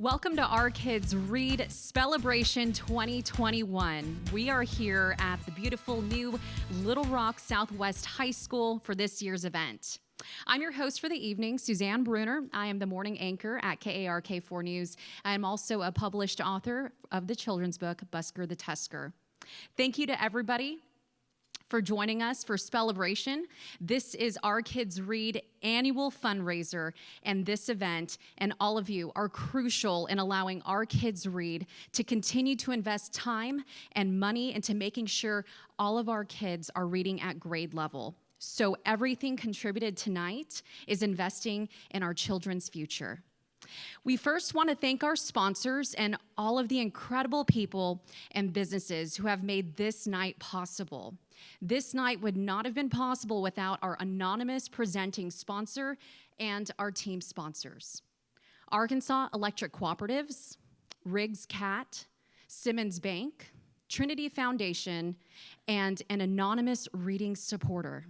Welcome to Our Kids Read Spellebration 2021. We are here at the beautiful new Little Rock Southwest High School for this year's event. I'm your host for the evening, Suzanne Bruner. I am the morning anchor at KARK4 News. I am also a published author of the children's book, Busker the Tusker. Thank you to everybody for joining us for Spellebration. This is Our Kids Read annual fundraiser, and this event and all of you are crucial in allowing Our Kids Read to continue to invest time and money into making sure all of our kids are reading at grade level. So everything contributed tonight is investing in our children's future. We first want to thank our sponsors and all of the incredible people and businesses who have made this night possible. This night would not have been possible without our anonymous presenting sponsor and our team sponsors. Arkansas Electric Cooperatives, Riggs Cat, Simmons Bank, Trinity Foundation, and an anonymous reading supporter.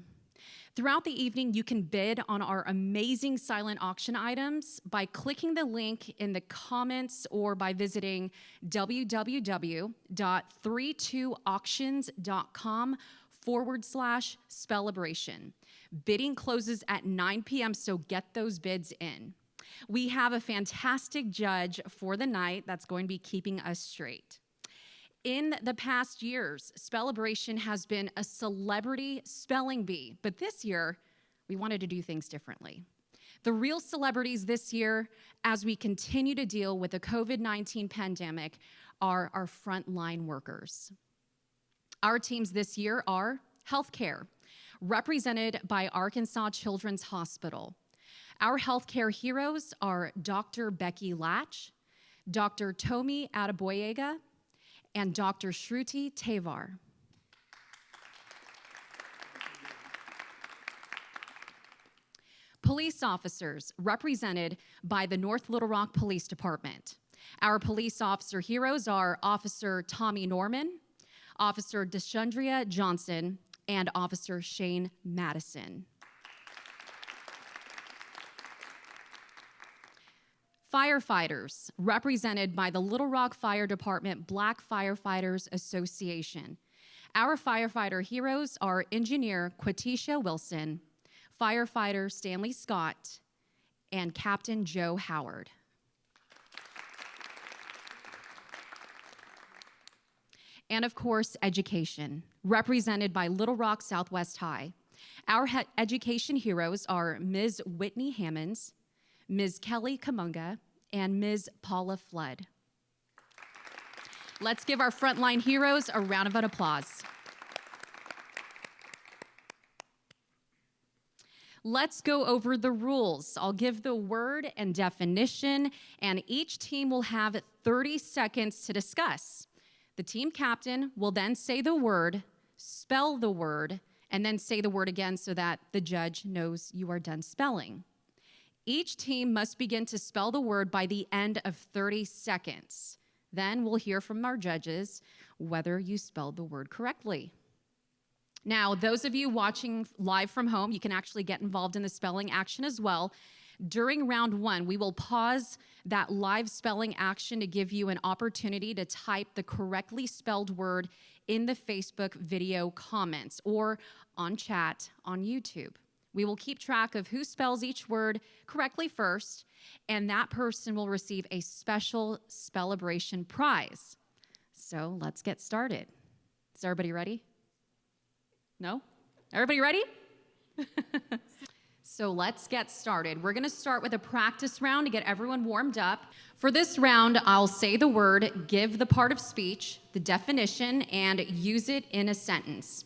Throughout the evening, you can bid on our amazing silent auction items by clicking the link in the comments or by visiting www.32auctions.com/Spellebration. Bidding closes at 9 p.m., so get those bids in. We have a fantastic judge for the night that's going to be keeping us straight. In the past years, Spellebration has been a celebrity spelling bee, but this year, we wanted to do things differently. The real celebrities this year, as we continue to deal with the COVID-19 pandemic, are our frontline workers. Our teams this year are healthcare, represented by Arkansas Children's Hospital. Our healthcare heroes are Dr. Becky Latch, Dr. Tomi Adeboyega, and Dr. Shruti Tevar. Police officers represented by the North Little Rock Police Department. Our police officer heroes are Officer Tommy Norman, Officer Deshandria Johnson, and Officer Shane Madison. Firefighters, represented by the Little Rock Fire Department Black Firefighters Association. Our firefighter heroes are Engineer Quatisha Wilson, Firefighter Stanley Scott, and Captain Joe Howard. And of course, education, represented by Little Rock Southwest High. Our education heroes are Ms. Whitney Hammonds, Ms. Kelly Kamunga, and Ms. Paula Flood. Let's give our frontline heroes a round of applause. Let's go over the rules. I'll give the word and definition, and each team will have 30 seconds to discuss. The team captain will then say the word, spell the word, and then say the word again so that the judge knows you are done spelling. Each team must begin to spell the word by the end of 30 seconds. Then we'll hear from our judges whether you spelled the word correctly. Now, those of you watching live from home, you can actually get involved in the spelling action as well. During round one, we will pause that live spelling action to give you an opportunity to type the correctly spelled word in the Facebook video comments or on chat on YouTube. We will keep track of who spells each word correctly first, and that person will receive a special Spellebration prize. So let's get started. Is everybody ready? No? Everybody ready? So let's get started. We're gonna start with a practice round to get everyone warmed up. For this round, I'll say the word, give the part of speech, the definition, and use it in a sentence.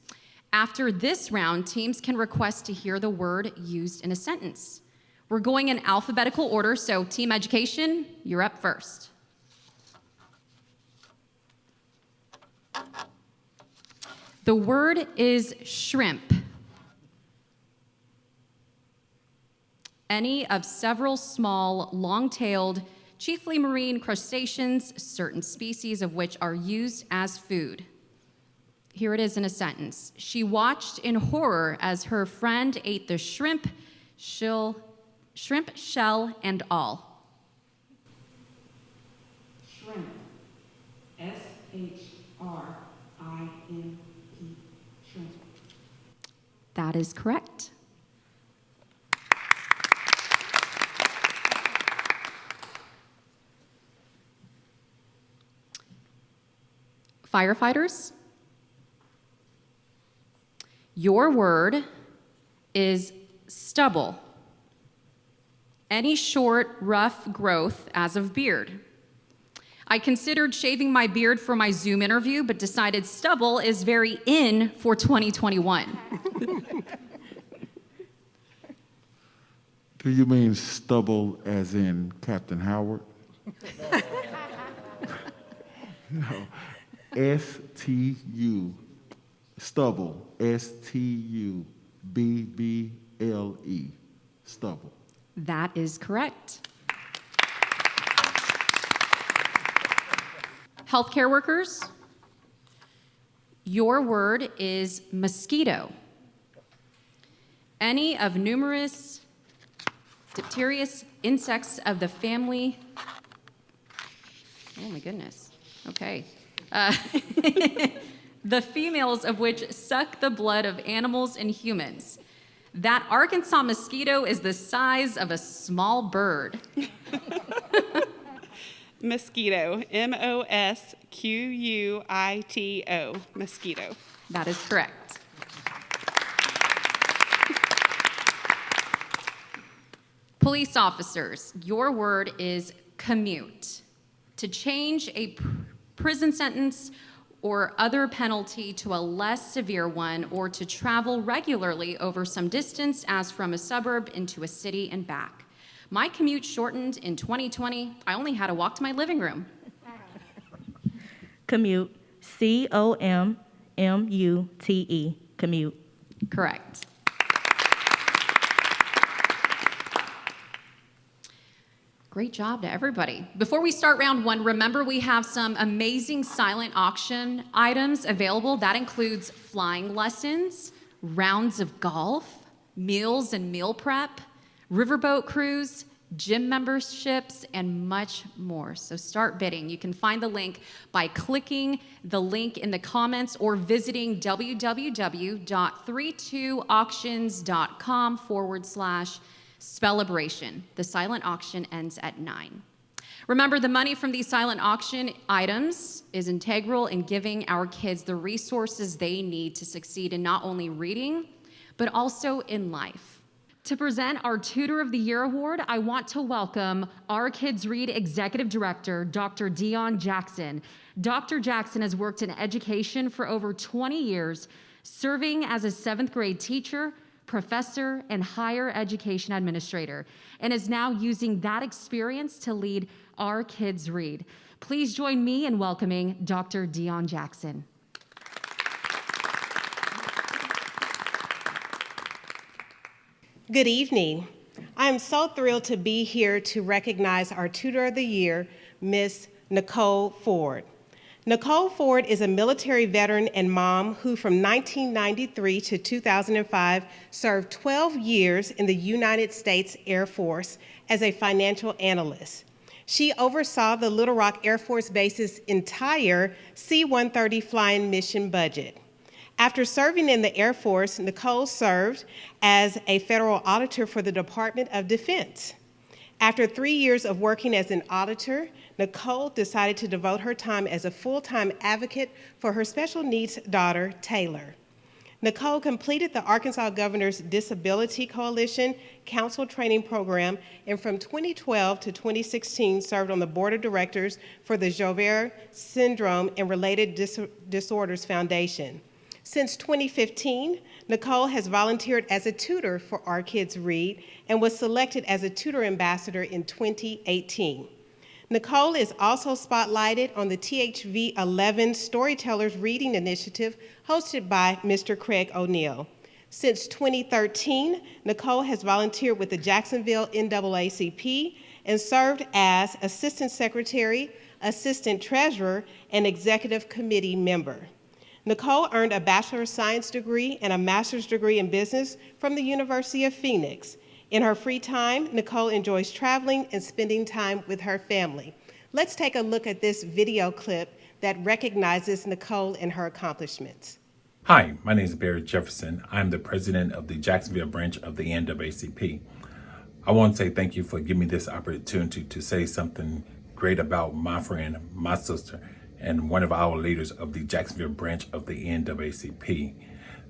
After this round, teams can request to hear the word used in a sentence. We're going in alphabetical order, so Team Education, you're up first. The word is shrimp. Any of several small, long-tailed, chiefly marine crustaceans, certain species of which are used as food. Here it is in a sentence. She watched in horror as her friend ate the shrimp, shell, and all. Shrimp. S-H-R-I-M-P. Shrimp. That is correct. Firefighters, your word is stubble. Any short, rough growth as of beard. I considered shaving my beard for my Zoom interview, but decided stubble is very in for 2021. Do you mean stubble as in Captain Howard? No. S-T-U, stubble, S-T-U-B-B-L-E, stubble. That is correct. Healthcare workers, your word is mosquito. Any of numerous dipterous insects of the family. Oh my goodness. Okay. The females of which suck the blood of animals and humans. That Arkansas mosquito is the size of a small bird. Mosquito, M-O-S-Q-U-I-T-O, mosquito. That is correct. Police officers, your word is commute. To change a prison sentence or other penalty to a less severe one, or to travel regularly over some distance as from a suburb into a city and back. My commute shortened in 2020. I only had to walk to my living room. Commute, C-O-M-M-U-T-E, commute. Correct. Great job to everybody. Before we start round one, remember we have some amazing silent auction items available. That includes flying lessons, rounds of golf, meals and meal prep, riverboat cruise, gym memberships, and much more. So start bidding. You can find the link by clicking the link in the comments or visiting www.32auctions.com/Spellebration. The silent auction ends at 9. Remember, the money from these silent auction items is integral in giving our kids the resources they need to succeed in not only reading, but also in life. To present our Tutor of the Year Award, I want to welcome Our Kids Read Executive Director, Dr. Dion Jackson. Dr. Jackson has worked in education for over 20 years, serving as a 7th grade teacher, professor, and higher education administrator, and is now using that experience to lead Our Kids Read. Please join me in welcoming Dr. Dion Jackson. Good evening. I am so thrilled to be here to recognize our Tutor of the Year, Miss Nicole Ford. Nicole Ford is a military veteran and mom who from 1993 to 2005 served 12 years in the United States Air Force as a financial analyst. She oversaw the Little Rock Air Force Base's entire C-130 flying mission budget. After serving in the Air Force, Nicole served as a federal auditor for the Department of Defense. After 3 years of working as an auditor, Nicole decided to devote her time as a full-time advocate for her special needs daughter, Taylor. Nicole completed the Arkansas Governor's Disability Coalition Council Training Program, and from 2012 to 2016 served on the Board of Directors for the Joubert Syndrome and Related Disorders Foundation. Since 2015, Nicole has volunteered as a tutor for Our Kids Read and was selected as a tutor ambassador in 2018. Nicole is also spotlighted on the THV 11 Storytellers Reading Initiative hosted by Mr. Craig O'Neill. Since 2013, Nicole has volunteered with the Jacksonville NAACP and served as Assistant Secretary, Assistant Treasurer, and Executive Committee member. Nicole earned a Bachelor of Science degree and a Master's degree in Business from the University of Phoenix. In her free time, Nicole enjoys traveling and spending time with her family. Let's take a look at this video clip that recognizes Nicole and her accomplishments. Hi, my name is Barry Jefferson. I'm the president of the Jacksonville branch of the NAACP. I want to say thank you for giving me this opportunity to say something great about my friend, my sister, and one of our leaders of the Jacksonville branch of the NAACP.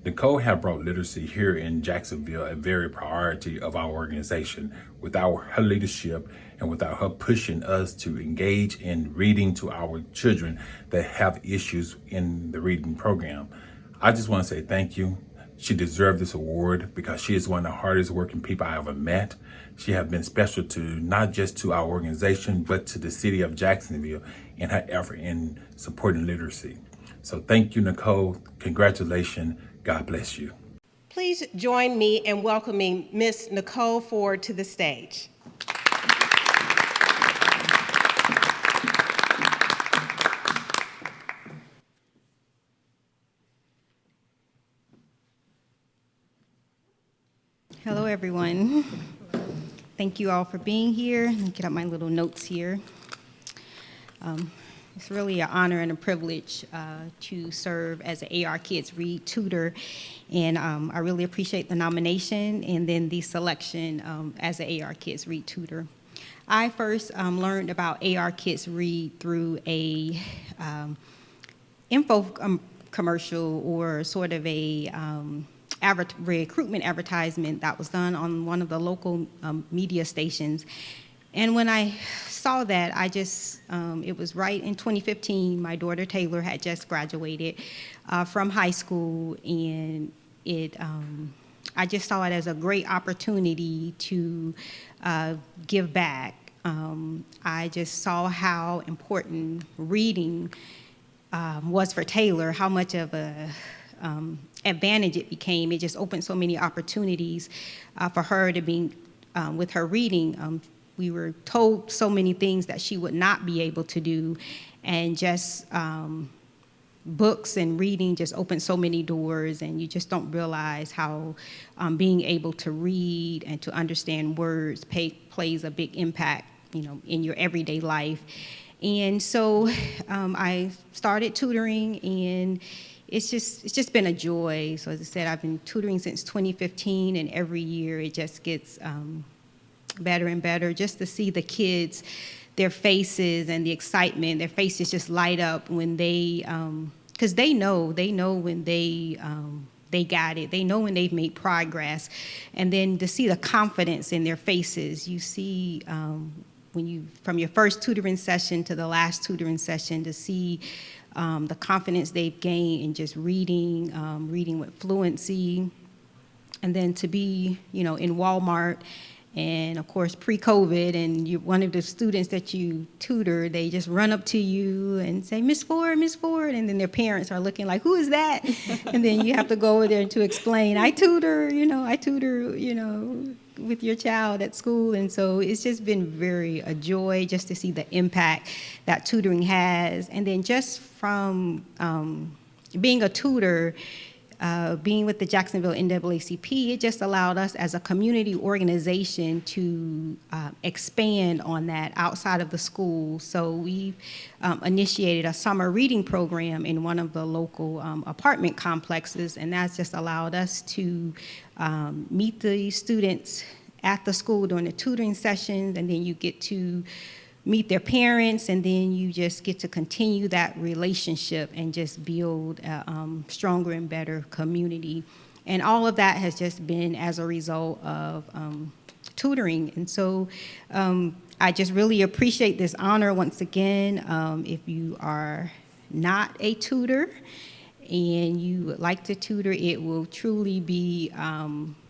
Nicole has brought literacy here in Jacksonville a very priority of our organization. Without her leadership and without her pushing us to engage in reading to our children that have issues in the reading program, I just want to say thank you. She deserved this award because she is one of the hardest working people I ever met. She has been special to not just to our organization, but to the city of Jacksonville in her effort in supporting literacy. So thank you, Nicole. Congratulations. God bless you. Please join me in welcoming Miss Nicole Ford to the stage. Hello, everyone. Thank you all for being here. Let me get out my little notes here. It's really an honor and a privilege to serve as an AR Kids Read tutor, and I really appreciate the nomination and then the selection as an AR Kids Read tutor. I first learned about AR Kids Read through a info commercial or sort of a recruitment advertisement that was done on one of the local media stations. And when I saw that, I just, it was right in 2015, my daughter Taylor had just graduated from high school, and I just saw it as a great opportunity to give back. I just saw how important reading was for Taylor, how much of a advantage it became. It just opened so many opportunities for her to be, with her reading. We were told so many things that she would not be able to do, and just books and reading just opened so many doors, and you just don't realize how being able to read and to understand words plays a big impact, you know, in your everyday life. And so I started tutoring, and it's just been a joy. So as I said, I've been tutoring since 2015, and every year it just gets better and better, just to see the kids, their faces and the excitement, their faces just light up when they, because they know when they got it, they know when they've made progress. And then to see the confidence in their faces, you see when you, from your first tutoring session to the last tutoring session, to see the confidence they've gained in just reading, reading with fluency, and then to be, you know, in Walmart, and of course pre-COVID, and you're one of the students that you tutor, they just run up to you and say, Miss Ford, and then their parents are looking like, who is that? And then you have to go over there to explain, I tutor, with your child at school. And so it's just been a joy just to see the impact that tutoring has. And then just from being a tutor, being with the Jacksonville NAACP, it just allowed us as a community organization to expand on that outside of the school. So we've initiated a summer reading program in one of the local apartment complexes, and that's just allowed us to meet the students at the school during the tutoring sessions, and then you get to meet their parents, and then you just get to continue that relationship and just build a stronger and better community. And all of that has just been as a result of tutoring. And so I just really appreciate this honor once again. If you are not a tutor and you would like to tutor, it will truly be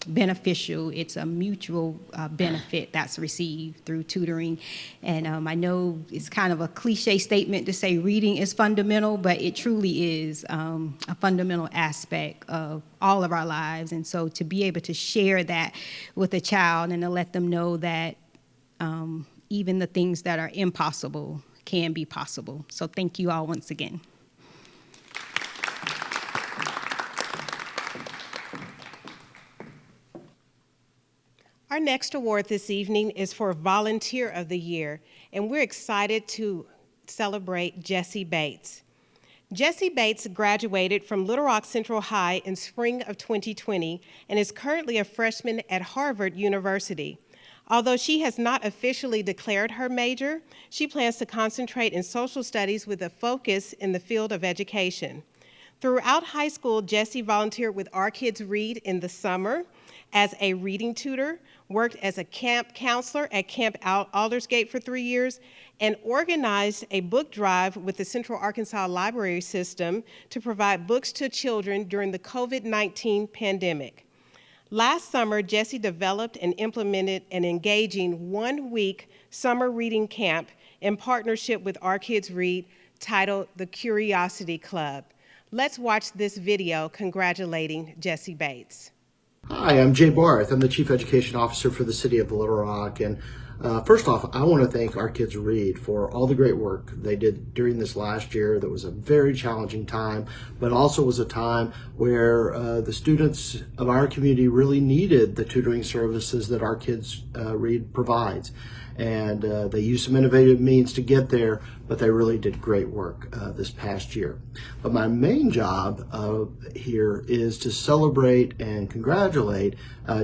beneficial. It's a mutual benefit that's received through tutoring. And I know it's kind of a cliche statement to say reading is fundamental, but it truly is a fundamental aspect of all of our lives. And so to be able to share that with a child and to let them know that even the things that are impossible can be possible. So thank you all once again. Our Our next award this evening is for Volunteer of the Year, and we're excited to celebrate Jessie Bates. Jessie Bates graduated from Little Rock Central High in spring of 2020 and is currently a freshman at Harvard University. Although she has not officially declared her major, she plans to concentrate in social studies with a focus in the field of education. Throughout high school, Jessie volunteered with Our Kids Read in the summer as a reading tutor, worked as a camp counselor at Camp Aldersgate for 3 years, and organized a book drive with the Central Arkansas Library System to provide books to children during the COVID-19 pandemic. Last summer, Jessie developed and implemented an engaging one-week summer reading camp in partnership with Our Kids Read titled The Curiosity Club. Let's watch this video congratulating Jessie Bates. Hi, I'm Jay Barth. I'm the Chief Education Officer for the City of Little Rock. And first off, I want to thank Our Kids Read for all the great work they did during this last year. That was a very challenging time, but also was a time where the students of our community really needed the tutoring services that Our Kids Read provides. And they used some innovative means to get there, but they really did great work this past year. But my main job here is to celebrate and congratulate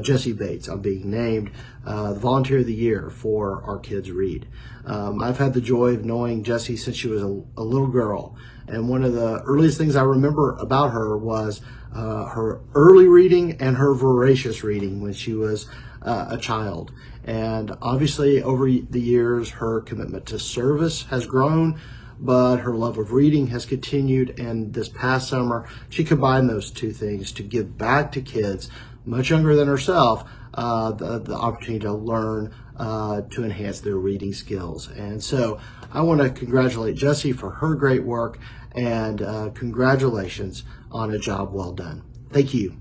Jessie Bates on being named the Volunteer of the Year for Our Kids Read. I've had the joy of knowing Jessie since she was a little girl, and one of the earliest things I remember about her was her early reading and her voracious reading when she was a child. And obviously over the years her commitment to service has grown, but her love of reading has continued, and this past summer she combined those two things to give back to kids much younger than herself the opportunity to learn to enhance their reading skills. And so I want to congratulate Jessie for her great work, and congratulations on a job well done. Thank you.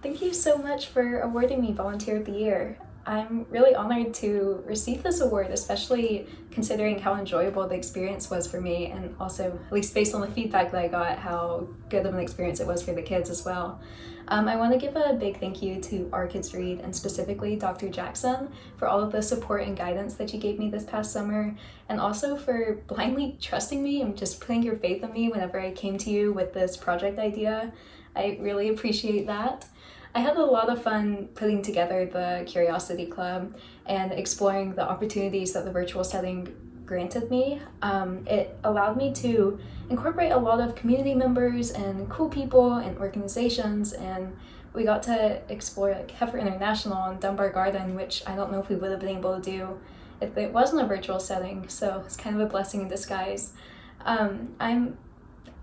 Thank you so much for awarding me Volunteer of the Year. I'm really honored to receive this award, especially considering how enjoyable the experience was for me, and also, at least based on the feedback that I got, how good of an experience it was for the kids as well. I want to give a big thank you to Our Kids Read, and specifically Dr. Jackson, for all of the support and guidance that you gave me this past summer, and also for blindly trusting me and just putting your faith in me whenever I came to you with this project idea. I really appreciate that. I had a lot of fun putting together the Curiosity Club and exploring the opportunities that the virtual setting granted me. It allowed me to incorporate a lot of community members and cool people and organizations, and we got to explore Heifer International and Dunbar Garden, which I don't know if we would have been able to do if it wasn't a virtual setting, so it's kind of a blessing in disguise. I'm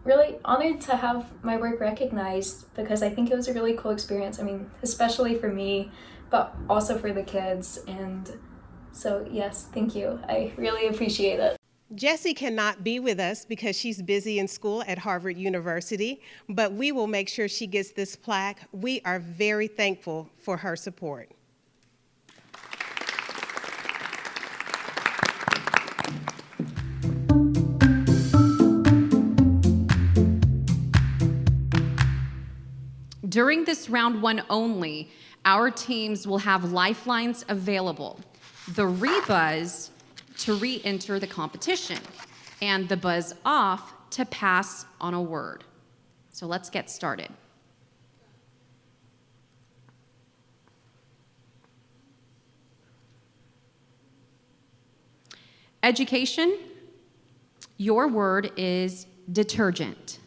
really honored to have my work recognized because I think it was a really cool experience. I mean, especially for me, but also for the kids. And so, yes, thank you. I really appreciate it. Jessie cannot be with us because she's busy in school at Harvard University, but we will make sure she gets this plaque. We are very thankful for her support. During this round one only, our teams will have lifelines available. The rebuzz to re-enter the competition, and the buzz off to pass on a word. So let's get started. Education, your word is detergent.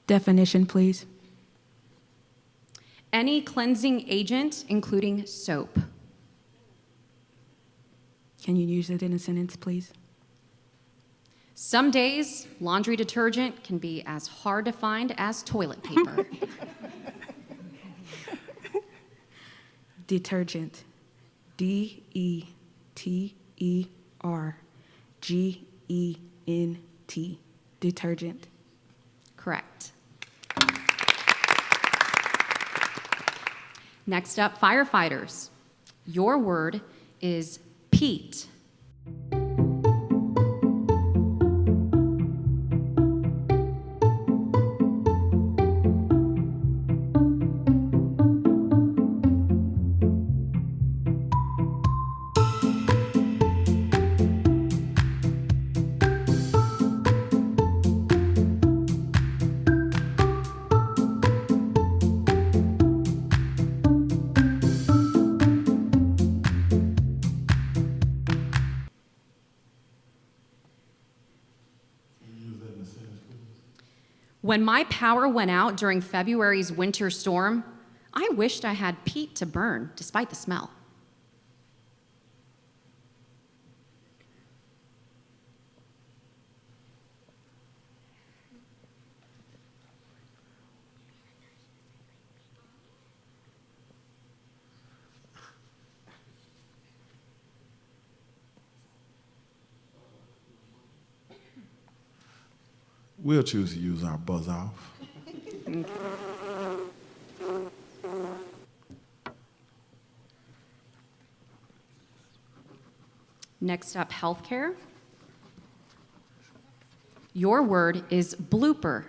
Definition, please. Any cleansing agent, including soap. Can you use it in a sentence, please? Some days, laundry detergent can be as hard to find as toilet paper. Detergent. DETERGENT. Detergent. Correct. Next up, firefighters. Your word is Pete. When my power went out during February's winter storm, I wished I had peat to burn despite the smell. We'll choose to use our buzz off. Next up, healthcare. Your word is blooper.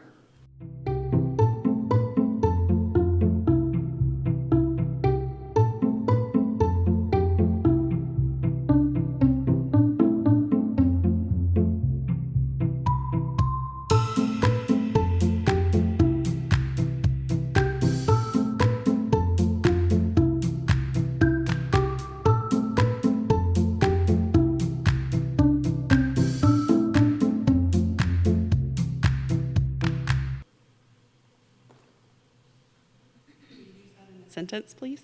Sentence, please.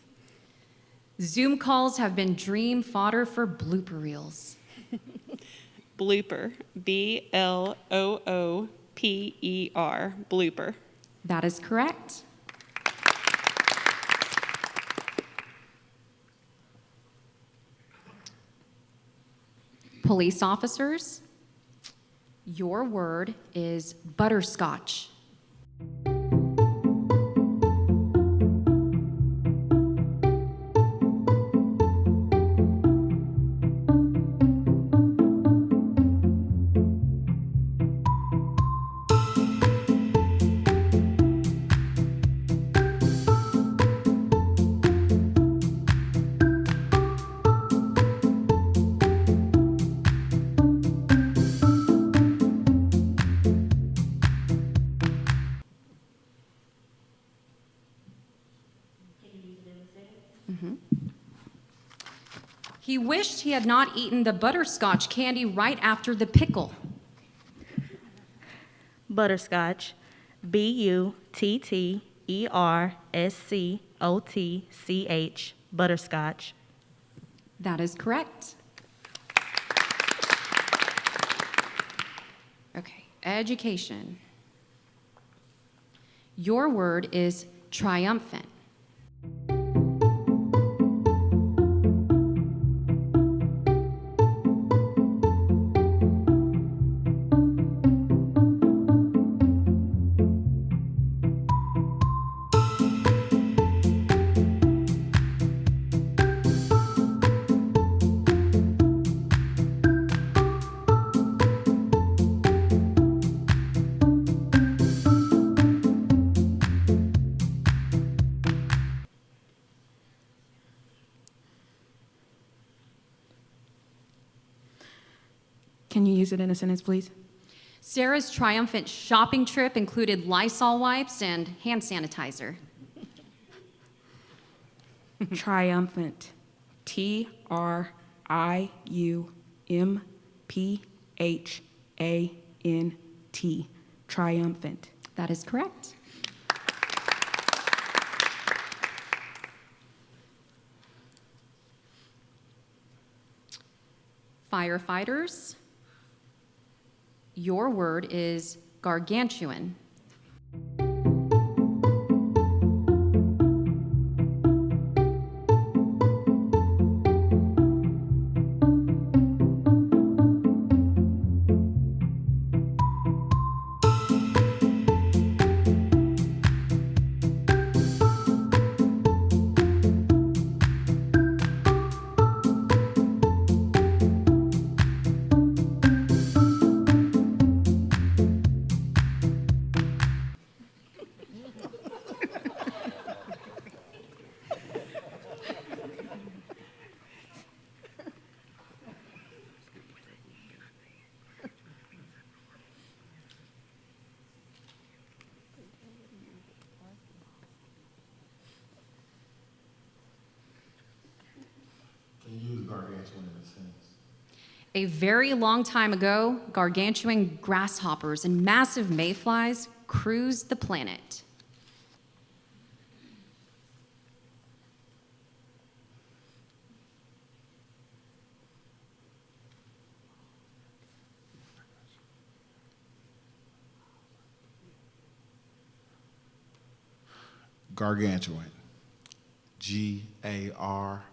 Zoom calls have been dream fodder for blooper reels. Blooper. B-L-O-O-P-E-R. Blooper. That is correct. Police officers, your word is butterscotch. He wished he had not eaten the butterscotch candy right after the pickle. Butterscotch. B-U-T-T-E-R-S-C-O-T-C-H. Butterscotch. That is correct. Okay, education. Your word is triumphant. Can you use it in a sentence, please? Sarah's triumphant shopping trip included Lysol wipes and hand sanitizer. Triumphant. T-R-I-U-M-P-H-A-N-T. Triumphant. That is correct. Firefighters, your word is gargantuan. A very long time ago, gargantuan grasshoppers and massive mayflies cruised the planet. Gargantuan. Gargantuan.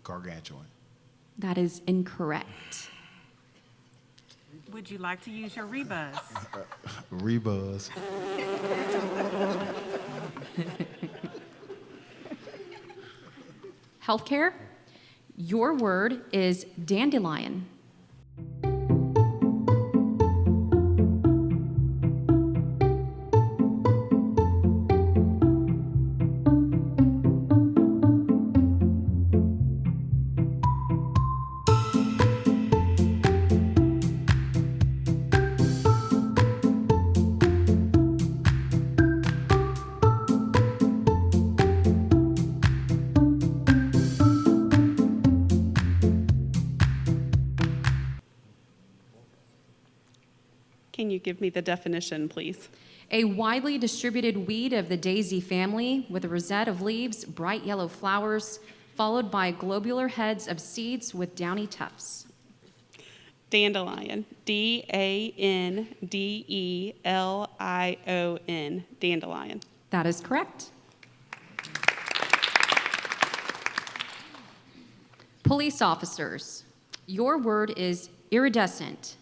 Gargantuan. That is incorrect. Would you like to use your rebuzz? Rebuzz. Healthcare, your word is dandelion. Can you give me the definition, please? A widely distributed weed of the daisy family with a rosette of leaves, bright yellow flowers, followed by globular heads of seeds with downy tufts. Dandelion. Dandelion. Dandelion. That is correct. Police officers, your word is iridescent.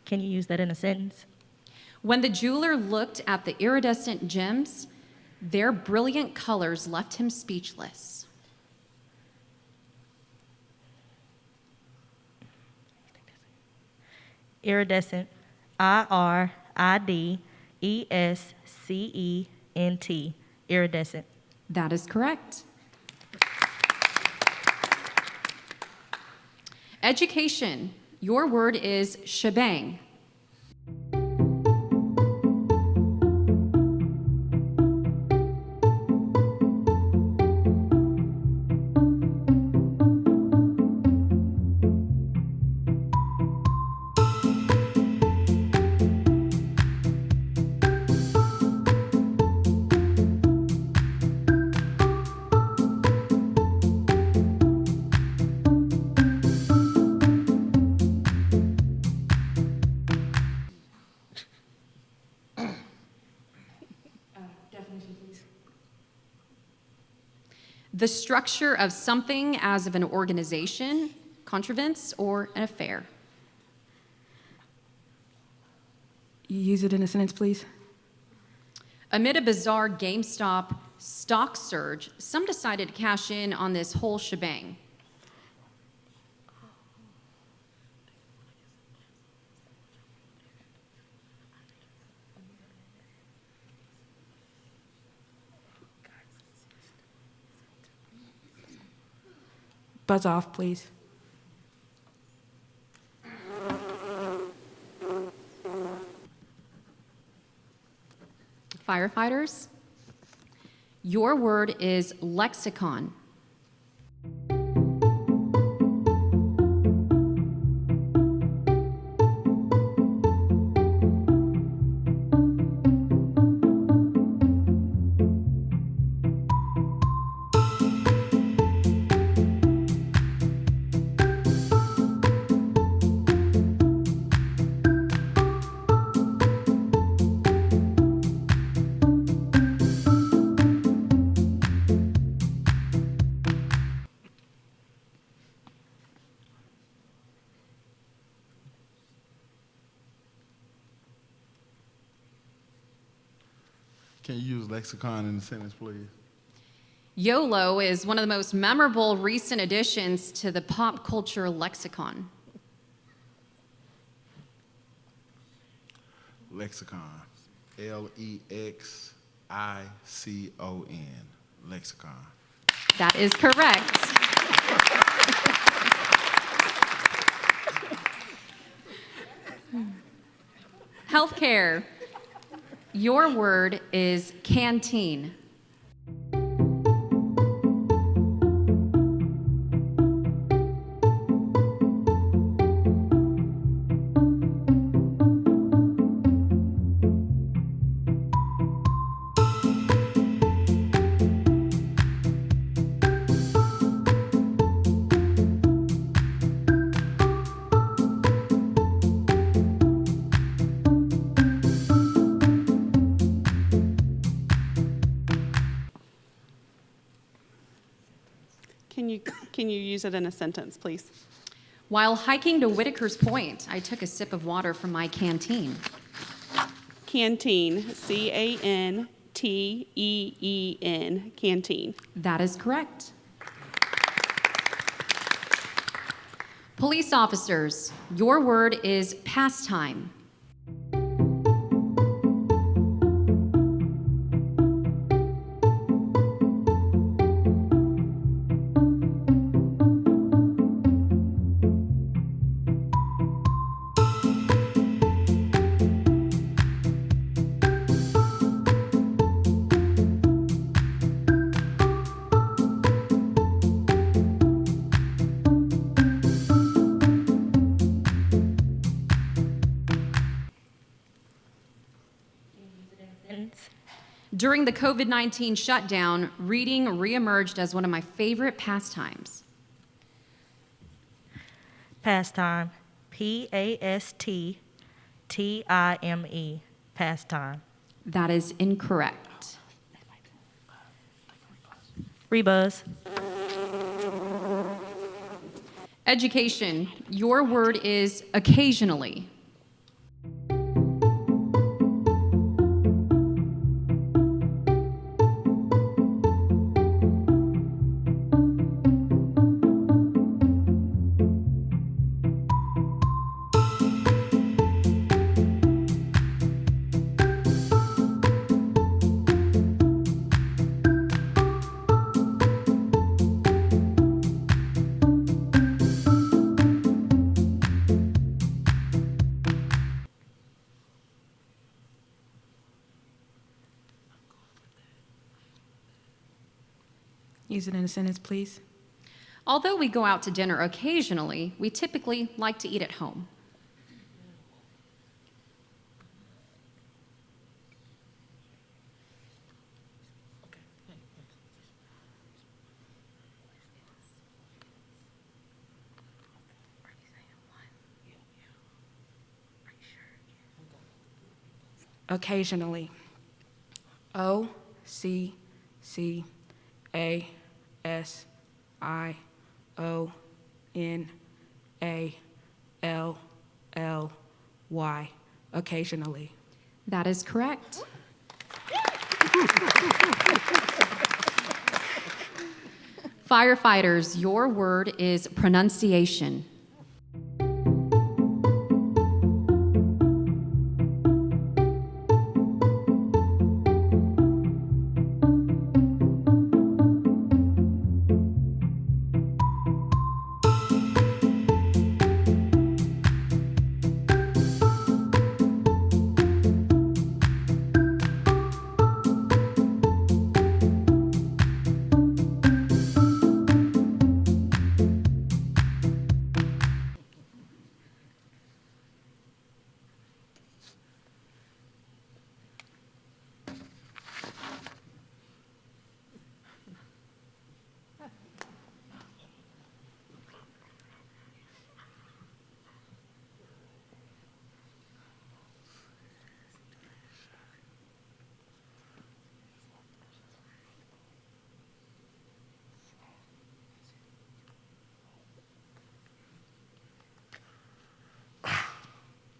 Can you use that in a sentence? When the jeweler looked at the iridescent gems, their brilliant colors left him speechless. Iridescent. IRIDESCENT. Iridescent. That is correct. Education. Your word is shebang. The structure of something as of an organization, contrivance, or an affair. Use it in a sentence, please. Amid a bizarre GameStop stock surge, some decided to cash in on this whole shebang. Buzz off, please. Firefighters, your word is lexicon. Can you use lexicon in the sentence, please? YOLO is one of the most memorable recent additions to the pop culture lexicon. Lexicon. Lexicon. Lexicon. That is correct. Healthcare. Your word is canteen. Can you use it in a sentence, please? While hiking to Whitaker's Point, I took a sip of water from my canteen. Canteen, C-A-N-T-E-E-N, canteen. That is correct. Police officers, your word is pastime. During the COVID-19 shutdown, reading reemerged as one of my favorite pastimes. Pastime. P-A-S-T-T-I-M-E. Pastime. That is incorrect. Rebuzz. Education, your word is occasionally. Use it in a sentence, please. Although we go out to dinner occasionally, we typically like to eat at home. Occasionally. O-C-C-A-S-I-O-N-A-L-L-Y. Occasionally. That is correct. Firefighters, your word is pronunciation.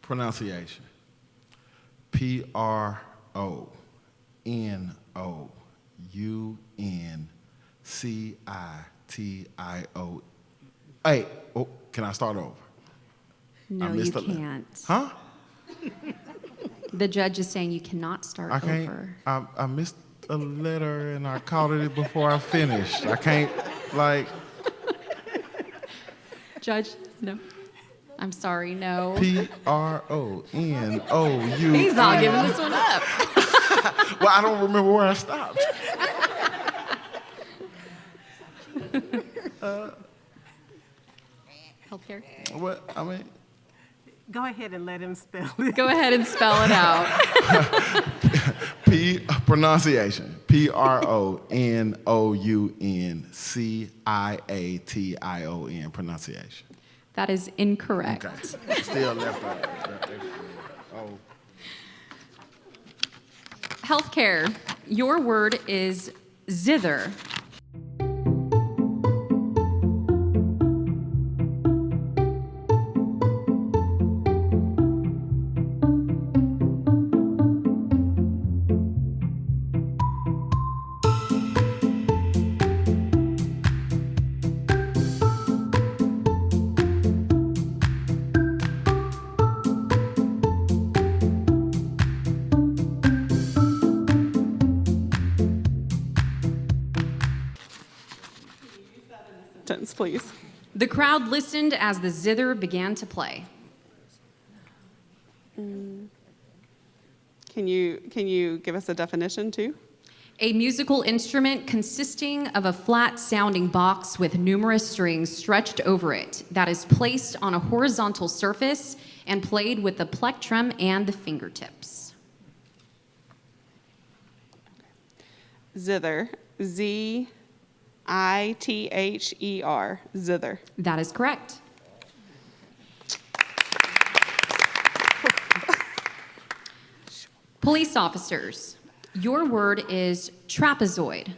Pronunciation. P-R-O-N-U-nciation. N-O-U-N-C-I-T-I-O. Hey, oh, can I start over? No, you missed a- can't. Huh? The judge is saying you cannot start I can't. over. I missed a letter and I caught it before I finished. I can't, like, Judge, no. I'm sorry, no. P-R-O-N-O-U. He's not giving this one up. Well, I don't remember where I stopped. Healthcare. What, I mean, Go ahead and let him spell it. Go ahead and spell it out. pronunciation. P-R-O-N-O-U-N-C-I-A-T-I-O-N, pronunciation. That is incorrect. Okay. Still left out. Oh. Healthcare. Your word is zither. Please. The crowd listened as the zither began to play. Can you give us a definition too? A musical instrument consisting of a flat-sounding box with numerous strings stretched over it that is placed on a horizontal surface and played with the plectrum and the fingertips. Zither. Z-I-T-H-E-R. Zither. That is correct. Police officers, your word is trapezoid.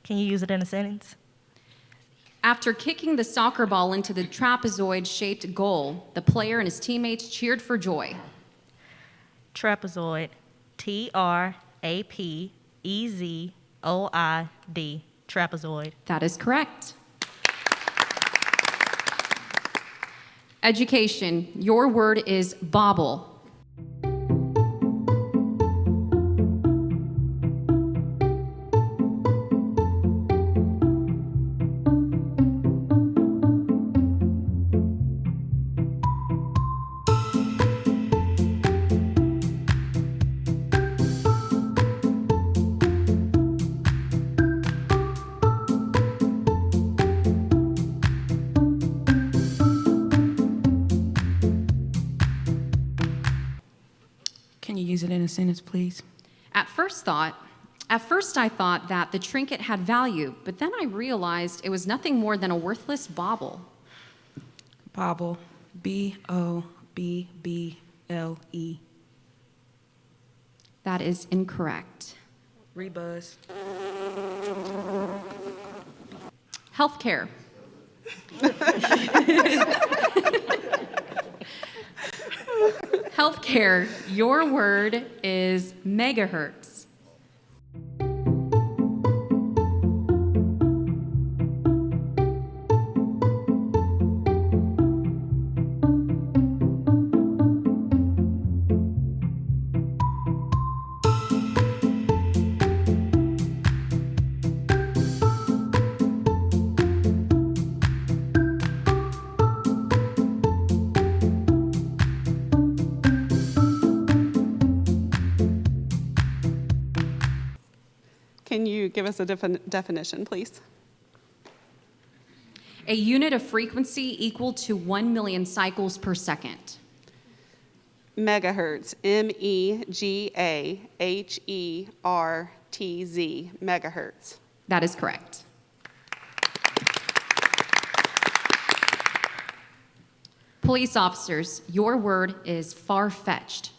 Can you use it in a sentence? After kicking the soccer ball into the trapezoid-shaped goal, the player and his teammates cheered for joy. Trapezoid. T-R-A-P-E-Z-O-I-D. Trapezoid. That is correct. Education, your word is bobble. Can you use it in a sentence, please? At first I thought that the trinket had value, but then I realized it was nothing more than a worthless bauble. Bobble. B-O-B-B-L-E. That is incorrect. Rebuzz. Healthcare. Healthcare, your word is megahertz. Can you give us a definition, please? A unit of frequency equal to 1 million cycles per second. Megahertz, MEGAHERTZ, megahertz. That is correct. Police officers, your word is far-fetched.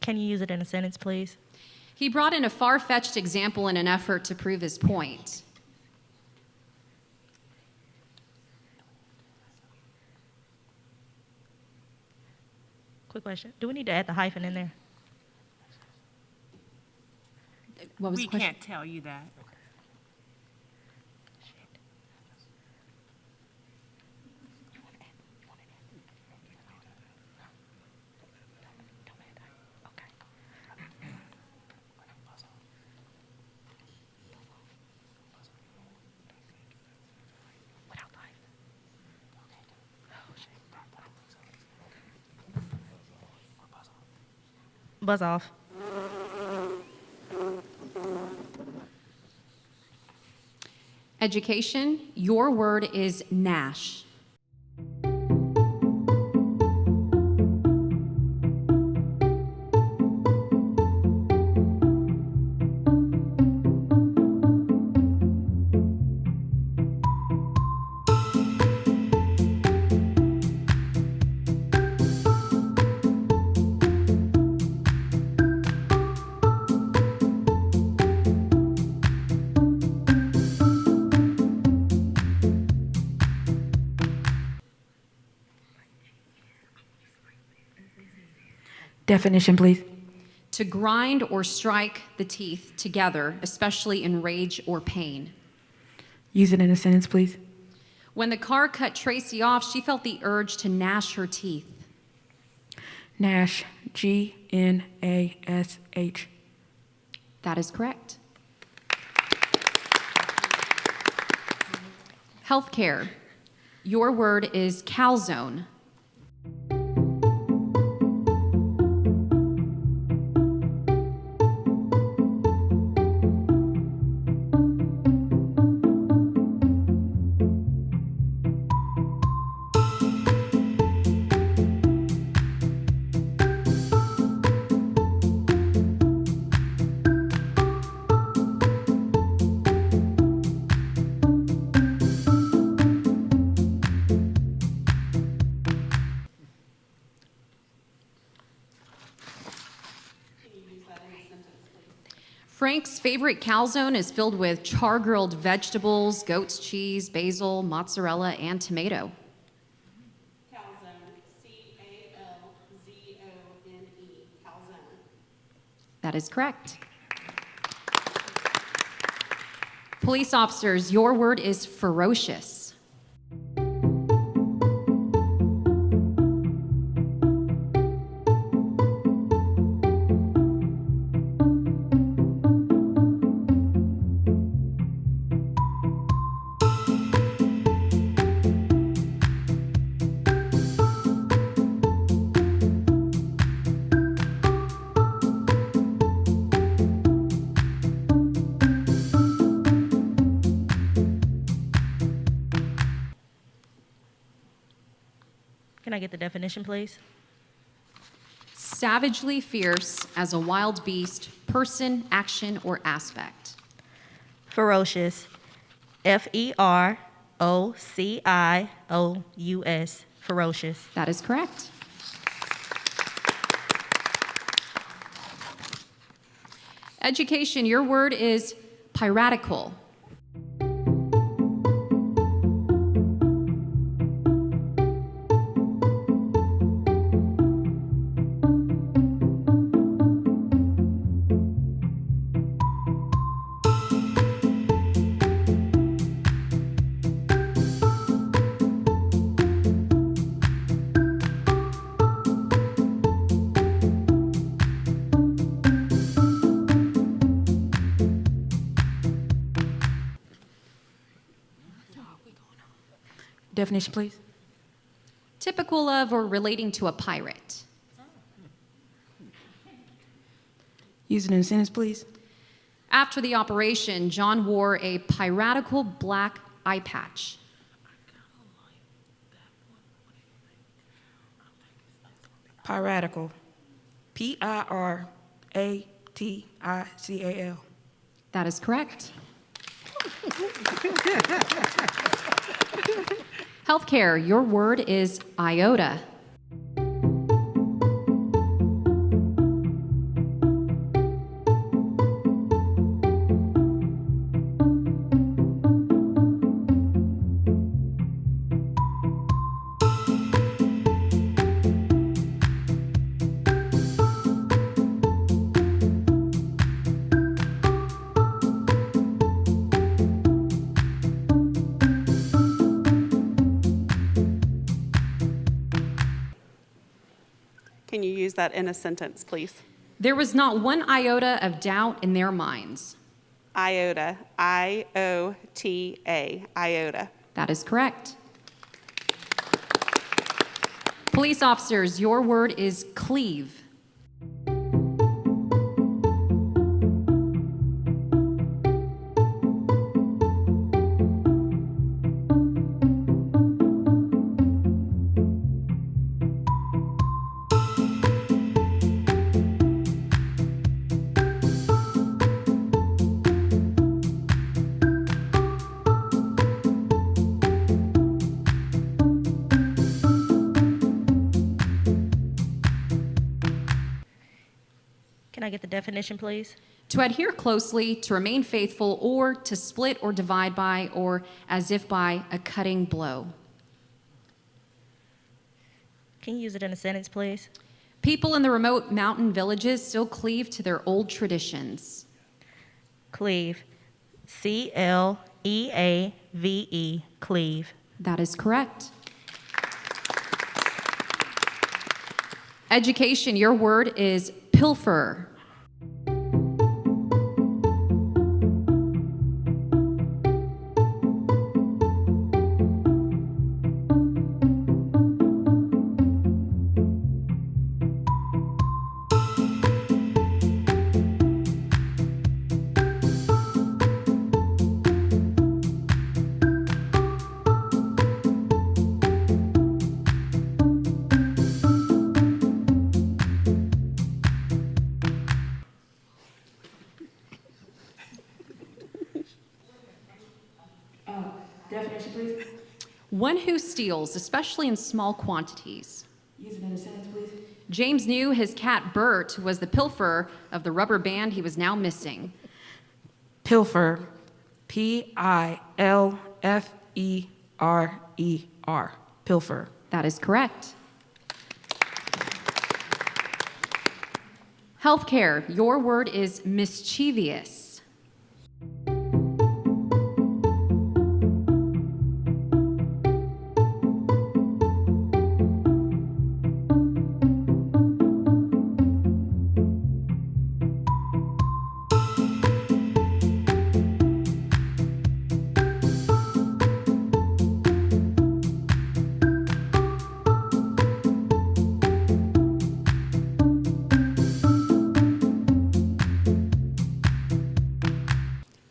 Can you use it in a sentence, please? He brought in a far-fetched example in an effort to prove his point. Quick question. Do we need to add the hyphen in there? What was We the question? can't tell you that. Buzz off. Education, your word is Nash. Definition, please. To grind or strike the teeth together, especially in rage or pain. Use it in a sentence, please. When the car cut Tracy off, she felt the urge to gnash her teeth. Nash, Gnash. That is correct. Healthcare, your word is calzone. Frank's favorite calzone is filled with char-grilled vegetables, goat's cheese, basil, mozzarella, and tomato. Calzone, C-A-L-Z-O-N-E, calzone. That is correct. Police officers, your word is ferocious. Can I get the definition, please? Savagely fierce as a wild beast, person, action, or aspect. Ferocious. F-E-R-O-C-I-O-U-S. Ferocious. That is correct. Education, your word is piratical. definition, please? Typical of or relating to a pirate. Use it in a sentence, please. After the operation, John wore a piratical black eye patch. Piratical. Piratical. That is correct. Healthcare, your word is iota. Can you use that in a sentence, please? There was not one iota of doubt in their minds. Iota, I-O-T-A, iota. That is correct. Police officers, your word is cleave. Can I get the definition, please? To adhere closely, to remain faithful, or to split or divide by, or as if by a cutting blow. Can you use it in a sentence, please? People in the remote mountain villages still cleave to their old traditions. Cleave. C-L-E-A-V-E, cleave. That is correct. Education, your word is pilfer. Definition, please. One who steals, especially in small quantities. Use it in a sentence, please. James knew his cat Bert was the pilfer of the rubber band he was now missing. Pilfer. P-I-L-F-E-R-E-R. Pilfer. That is correct. Healthcare, your word is mischievous.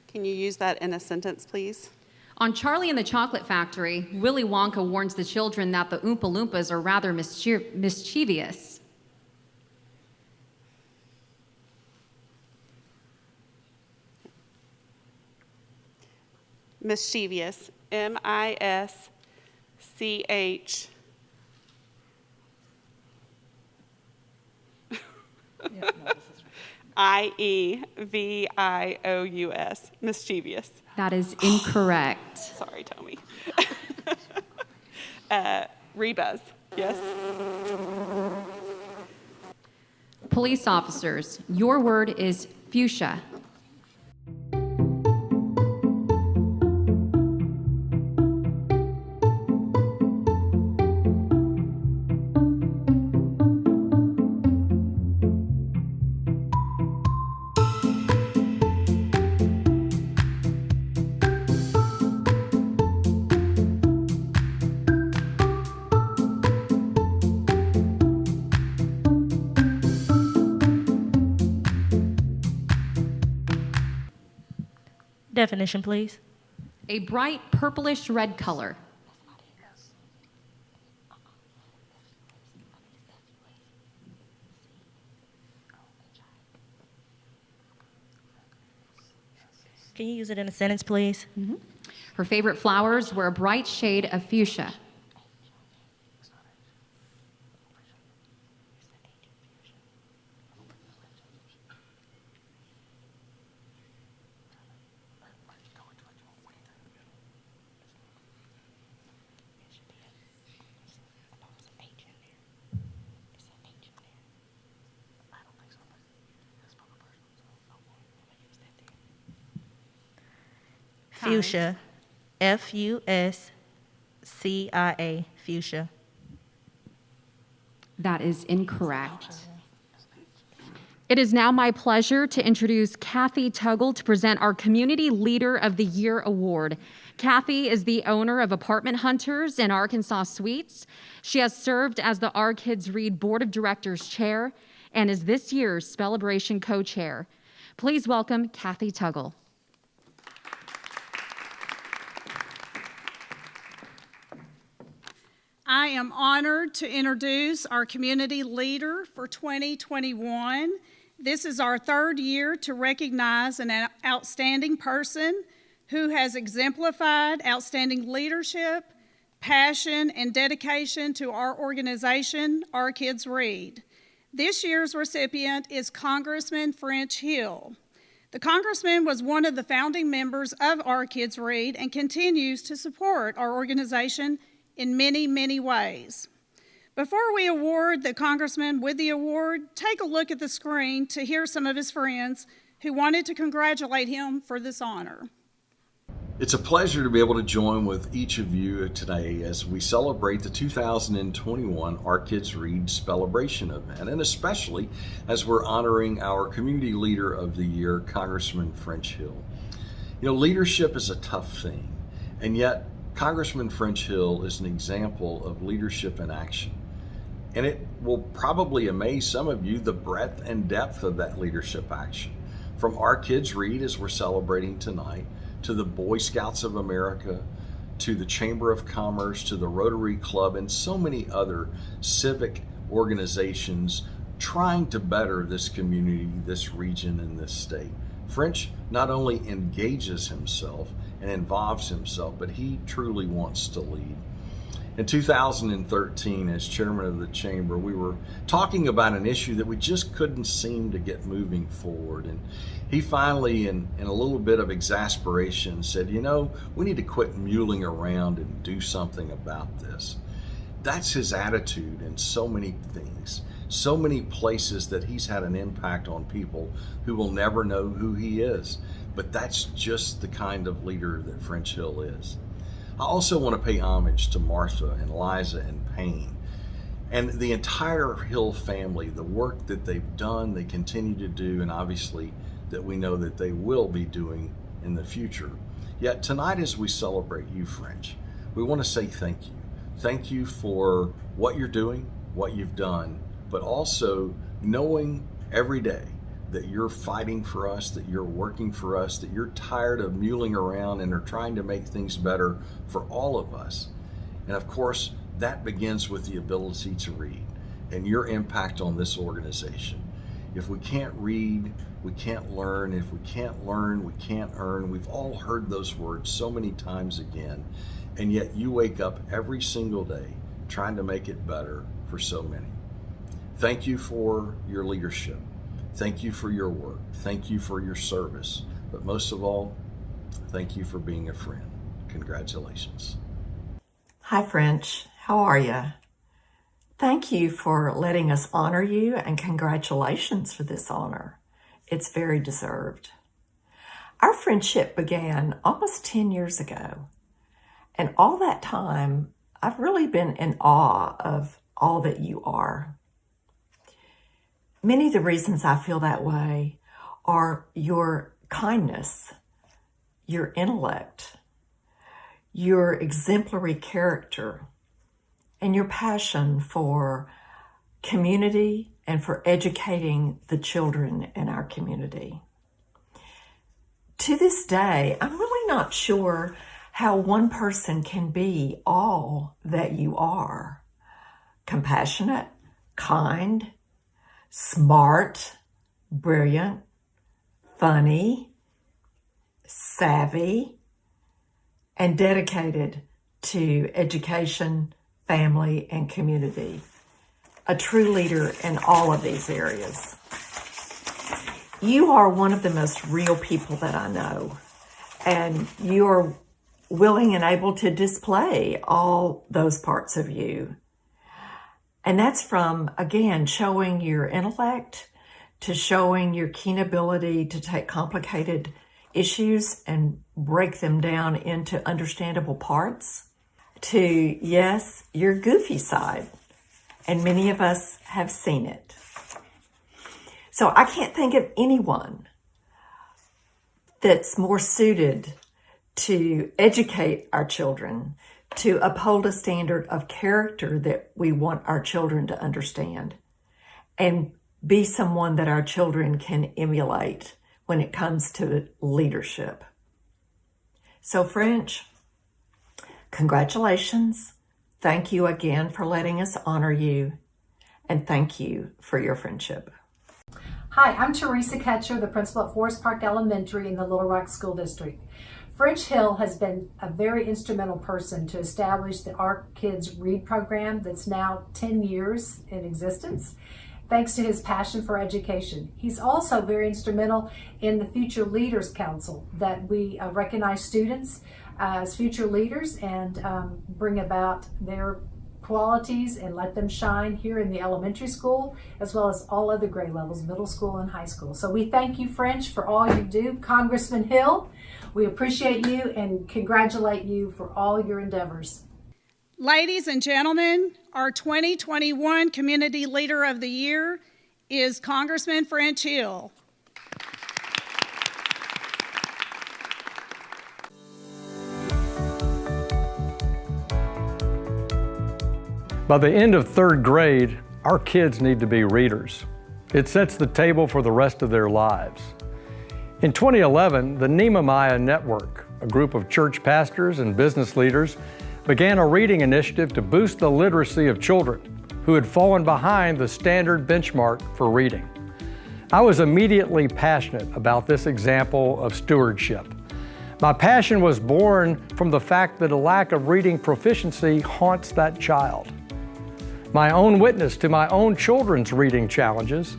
Can you use that in a sentence, please? On Charlie and the Chocolate Factory, Willy Wonka warns the children that the Oompa Loompas are rather mischievous. Mischievous, M-I-S-C-H. I-E-V-I-O-U-S, mischievous. That is incorrect. Sorry, Tommy. Rebuzz, yes? Police officers, your word is fuchsia. Definition, please. A bright purplish red color. Can you use it in a sentence, please? Her favorite flowers were a bright shade of fuchsia. Fuchsia. F-U-S-C-I-A. Fuchsia. That is incorrect. It is now my pleasure to introduce Kathy Tuggle to present our Community Leader of the Year Award. Kathy is the owner of Apartment Hunters and Arkansas Suites. She has served as the Our Kids Read Board of Directors Chair and is this year's Spellebration Co-Chair. Please welcome Kathy Tuggle. I am honored to introduce our community leader for 2021. This is our third year to recognize an outstanding person who has exemplified outstanding leadership, passion, and dedication to our organization, Our Kids Read. This year's recipient is Congressman French Hill. The Congressman was one of the founding members of Our Kids Read and continues to support our organization in many, many ways. Before we award the Congressman with the award, take a look at the screen to hear some of his friends who wanted to congratulate him for this honor. It's a pleasure to be able to join with each of you today as we celebrate the 2021 Our Kids Read Spellebration event, and especially as we're honoring our Community Leader of the Year, Congressman French Hill. You know, leadership is a tough thing, and yet Congressman French Hill is an example of leadership in action. And it will probably amaze some of you the breadth and depth of that leadership action. From Our Kids Read, as we're celebrating tonight, to the Boy Scouts of America, to the Chamber of Commerce, to the Rotary Club, and so many other civic organizations trying to better this community, this region, and this state. French not only engages himself and involves himself, but he truly wants to lead. In 2013, as chairman of the chamber, we were talking about an issue that we just couldn't seem to get moving forward. And he finally, in a little bit of exasperation, said, you know, we need to quit muling around and do something about this. That's his attitude in so many things, so many places that he's had an impact on people who will never know who he is. But that's just the kind of leader that French Hill is. I also want to pay homage to Martha and Liza and Payne and the entire Hill family, the work that they've done, they continue to do, and obviously that we know that they will be doing in the future. Yet tonight, as we celebrate you, French, we want to say thank you. Thank you for what you're doing, what you've done, but also knowing every day that you're fighting for us, that you're working for us, that you're tired of muling around and are trying to make things better for all of us. And of course, that begins with the ability to read and your impact on this organization. If we can't read, we can't learn. If we can't learn, we can't earn. We've all heard those words so many times again, and yet you wake up every single day trying to make it better for so many. Thank you for your leadership. Thank you for your work. Thank you for your service. But most of all, thank you for being a friend. Congratulations. Hi, French. How are you? Thank you for letting us honor you, and congratulations for this honor. It's very deserved. Our friendship began almost 10 years ago. And all that time, I've really been in awe of all that you are. Many of the reasons I feel that way are your kindness, your intellect, your exemplary character, and your passion for community and for educating the children in our community. To this day, I'm really not sure how one person can be all that you are. Compassionate, kind, smart, brilliant, funny, savvy, and dedicated to education, family, and community. A true leader in all of these areas. You are one of the most real people that I know, and you are willing and able to display all those parts of you. And that's from, again, showing your intellect to showing your keen ability to take complicated issues and break them down into understandable parts, to, yes, your goofy side. And many of us have seen it. So I can't think of anyone that's more suited to educate our children, to uphold a standard of character that we want our children to understand, and be someone that our children can emulate when it comes to leadership. So French, congratulations. Thank you again for letting us honor you, and thank you for your friendship. Hi, I'm Teresa Ketcher, the principal at Forest Park Elementary in the Little Rock School District. French Hill has been a very instrumental person to establish the Our Kids Read program that's now 10 years in existence, thanks to his passion for education. He's also very instrumental in the Future Leaders Council, that we recognize students as future leaders and bring about their qualities and let them shine here in the elementary school, as well as all other grade levels, middle school and high school. So we thank you, French, for all you do. Congressman Hill, we appreciate you and congratulate you for all your endeavors. Ladies and gentlemen, our 2021 Community Leader of the Year is Congressman French Hill. By the end of third grade, our kids need to be readers. It sets the table for the rest of their lives. In 2011, the Nehemiah Network, a group of church pastors and business leaders, began a reading initiative to boost the literacy of children who had fallen behind the standard benchmark for reading. I was immediately passionate about this example of stewardship. My passion was born from the fact that a lack of reading proficiency haunts that child. My own witness to my own children's reading challenges,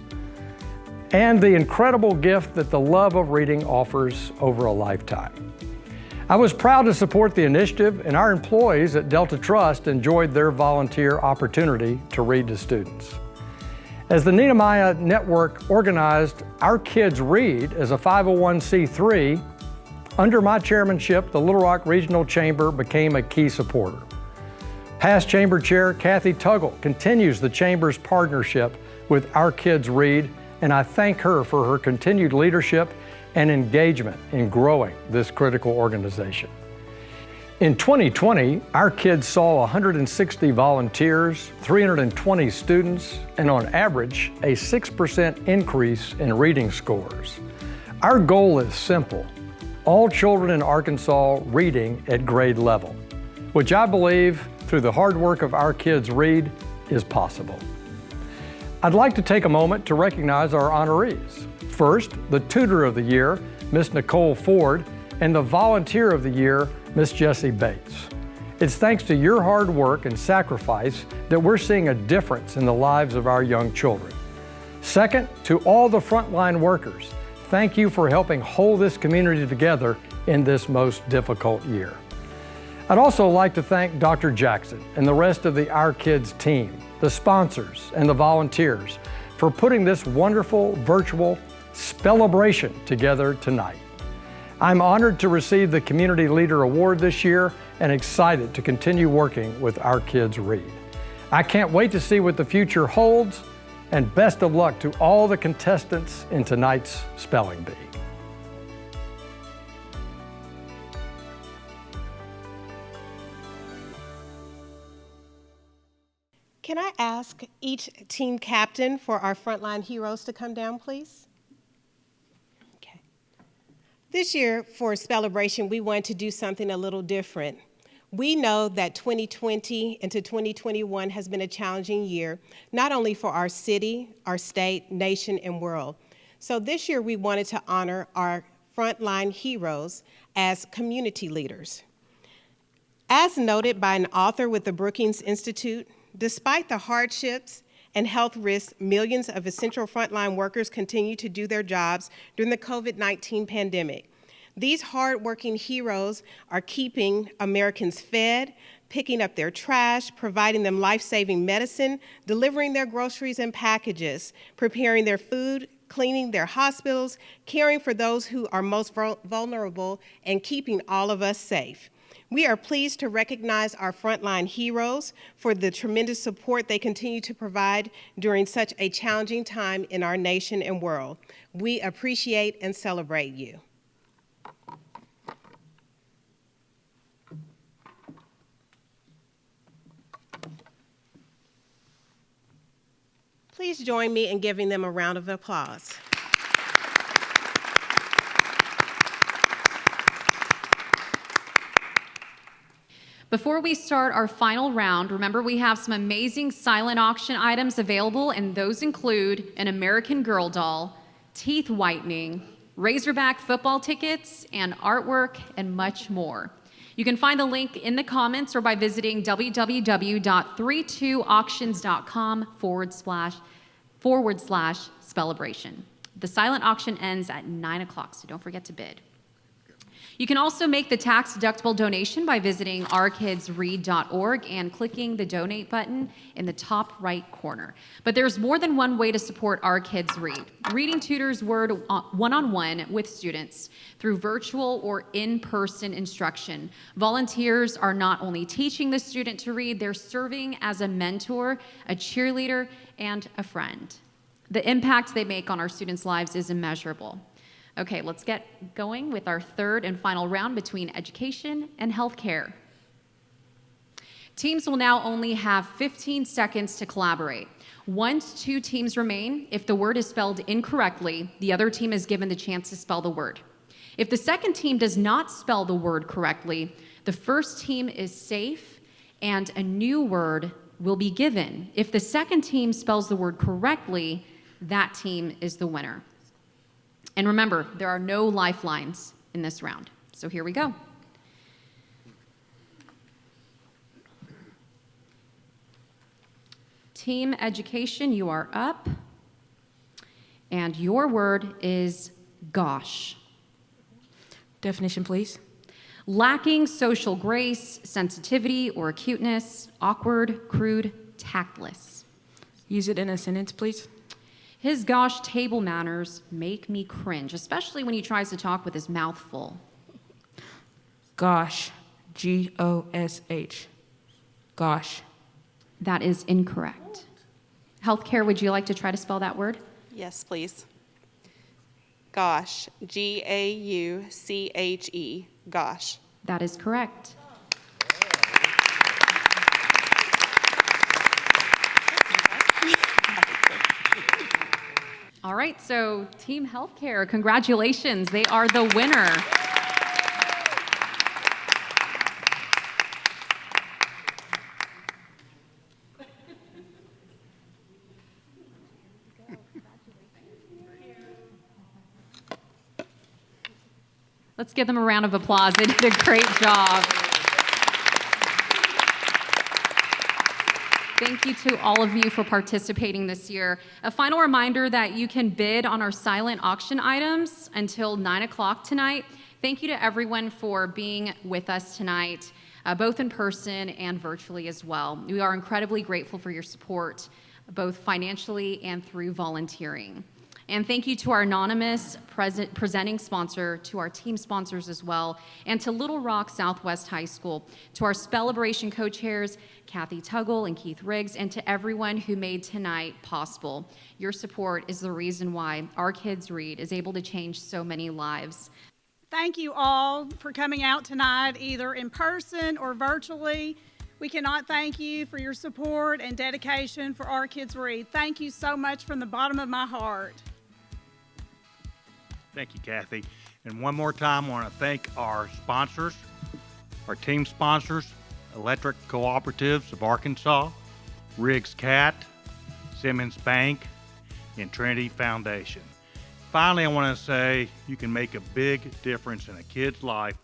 and the incredible gift that the love of reading offers over a lifetime. I was proud to support the initiative, and our employees at Delta Trust enjoyed their volunteer opportunity to read to students. As the Nehemiah Network organized Our Kids Read as a 501c3, under my chairmanship, the Little Rock Regional Chamber became a key supporter. Past Chamber Chair Kathy Tuggle continues the Chamber's partnership with Our Kids Read, and I thank her for her continued leadership and engagement in growing this critical organization. In 2020, Our Kids saw 160 volunteers, 320 students, and on average, a 6% increase in reading scores. Our goal is simple: all children in Arkansas reading at grade level, which I believe through the hard work of Our Kids Read is possible. I'd like to take a moment to recognize our honorees. First, the Tutor of the Year, Miss Nicole Ford, and the Volunteer of the Year, Miss Jessie Bates. It's thanks to your hard work and sacrifice that we're seeing a difference in the lives of our young children. Second, to all the frontline workers, thank you for helping hold this community together in this most difficult year. I'd also like to thank Dr. Jackson and the rest of the Our Kids team, the sponsors and the volunteers for putting this wonderful virtual Spellebration together tonight. I'm honored to receive the Community Leader Award this year and excited to continue working with Our Kids Read. I can't wait to see what the future holds, and best of luck to all the contestants in tonight's Spelling Bee. Can I ask each team captain for our frontline heroes to come down, please? Okay. This year for Spellebration, we wanted to do something a little different. We know that 2020 into 2021 has been a challenging year, not only for our city, our state, nation, and world. So this year we wanted to honor our frontline heroes as community leaders. As noted by an author with the Brookings Institute, despite the hardships and health risks, millions of essential frontline workers continue to do their jobs during the COVID-19 pandemic. These hardworking heroes are keeping Americans fed, picking up their trash, providing them life-saving medicine, delivering their groceries and packages, preparing their food, cleaning their hospitals, caring for those who are most vulnerable, and keeping all of us safe. We are pleased to recognize our frontline heroes for the tremendous support they continue to provide during such a challenging time in our nation and world. We appreciate and celebrate you. Please join me in giving them a round of applause. Before we start our final round, remember we have some amazing silent auction items available, and those include an American Girl doll, teeth whitening, Razorback football tickets, and artwork, and much more. You can find the link in the comments or by visiting www.32auctions.com/Spellebration. The silent auction ends at 9 o'clock, so don't forget to bid. You can also make the tax-deductible donation by visiting ourkidsread.org and clicking the donate button in the top right corner. But there's more than one way to support Our Kids Read. Reading tutors work one-on-one with students through virtual or in-person instruction. Volunteers are not only teaching the student to read, they're serving as a mentor, a cheerleader, and a friend. The impact they make on our students' lives is immeasurable. Okay, let's get going with our third and final round between education and healthcare. Teams will now only have 15 seconds to collaborate. Once two teams remain, if the word is spelled incorrectly, the other team is given the chance to spell the word. If the second team does not spell the word correctly, the first team is safe and a new word will be given. If the second team spells the word correctly, that team is the winner. And remember, there are no lifelines in this round. So here we go. Team education, you are up. And your word is gosh. Definition, please. Lacking social grace, sensitivity, or acuteness, awkward, crude, tactless. Use it in a sentence, please. His gosh table manners make me cringe, especially when he tries to talk with his mouth full. Gosh. G-O-S-H. Gosh. That is incorrect. Healthcare, would you like to try to spell that word? Yes, please. Gosh. G-A-U-C-H-E. Gosh. That is correct. All right, so Team Healthcare, congratulations. They are the winner. Let's give them a round of applause. They did a great job. Thank you to all of you for participating this year. A final reminder that you can bid on our silent auction items until 9 o'clock tonight. Thank you to everyone for being with us tonight, both in person and virtually as well. We are incredibly grateful for your support, both financially and through volunteering. And thank you to our anonymous presenting sponsor, to our team sponsors as well, and to Little Rock Southwest High School, to our Spellebration co-chairs, Kathy Tuggle and Keith Riggs, and to everyone who made tonight possible. Your support is the reason why Our Kids Read is able to change so many lives. Thank you all for coming out tonight, either in person or virtually. We cannot thank you for your support and dedication for Our Kids Read. Thank you so much from the bottom of my heart. Thank you, Kathy. And one more time, I want to thank our sponsors, our team sponsors, Electric Cooperatives of Arkansas, Riggs Cat, Simmons Bank, and Trinity Foundation. Finally, I want to say you can make a big difference in a kid's life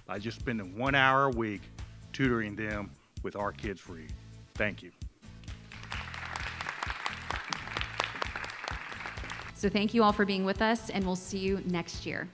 by just spending 1 hour a week tutoring them with Our Kids Read. Thank you. So thank you all for being with us, and we'll see you next year.